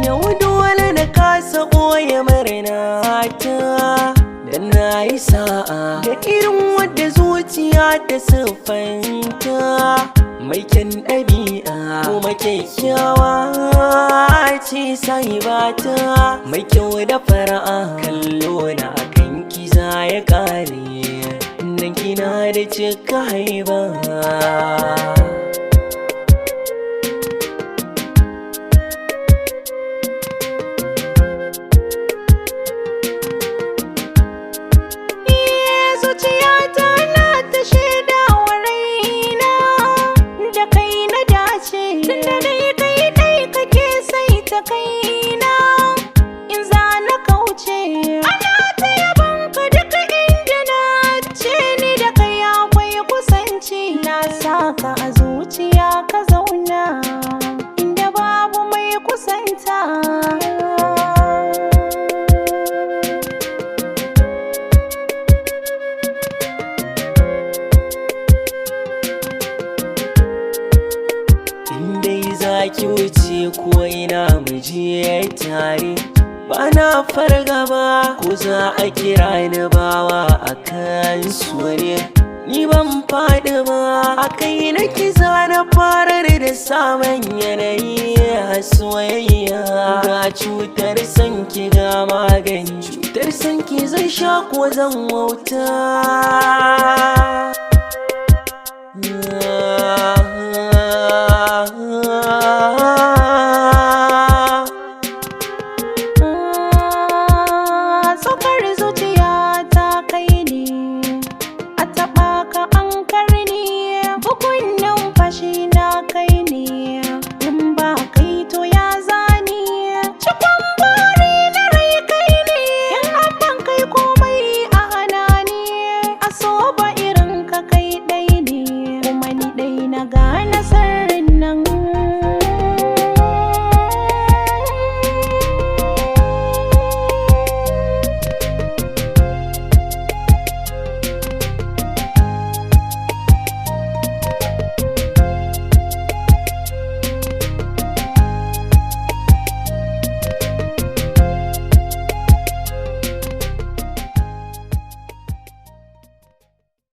Yau dole na kasa ɓoye murnata dan na yi sa'a da irin wadda zuciya ta siffanta, mai kyan ɗabi'a kuma kyakkyawa ce sahibata, mai kyau da fara'a. Kallo na akan kiza ya ƙare nan kina da cika haiba. Zuciyata na ta shaida wa raina da kai na dace, tunda dai kai kake sai ta kaina in za na kauce. Ana ta yabon ka duka inda na ce ni da kai akwai kusanci, na saka a zuciya ka zauna inda babu mai kusanta. Ki wuce ko ina mu je tare, bana fargaba ko za a kira ni bawa akan sore. Ni ban faɗi ba a kai na kiza na farar da samun yanayi a soyayya. Ga cutar sanki ga magani, cutar sanki zan sha ko zan wauta.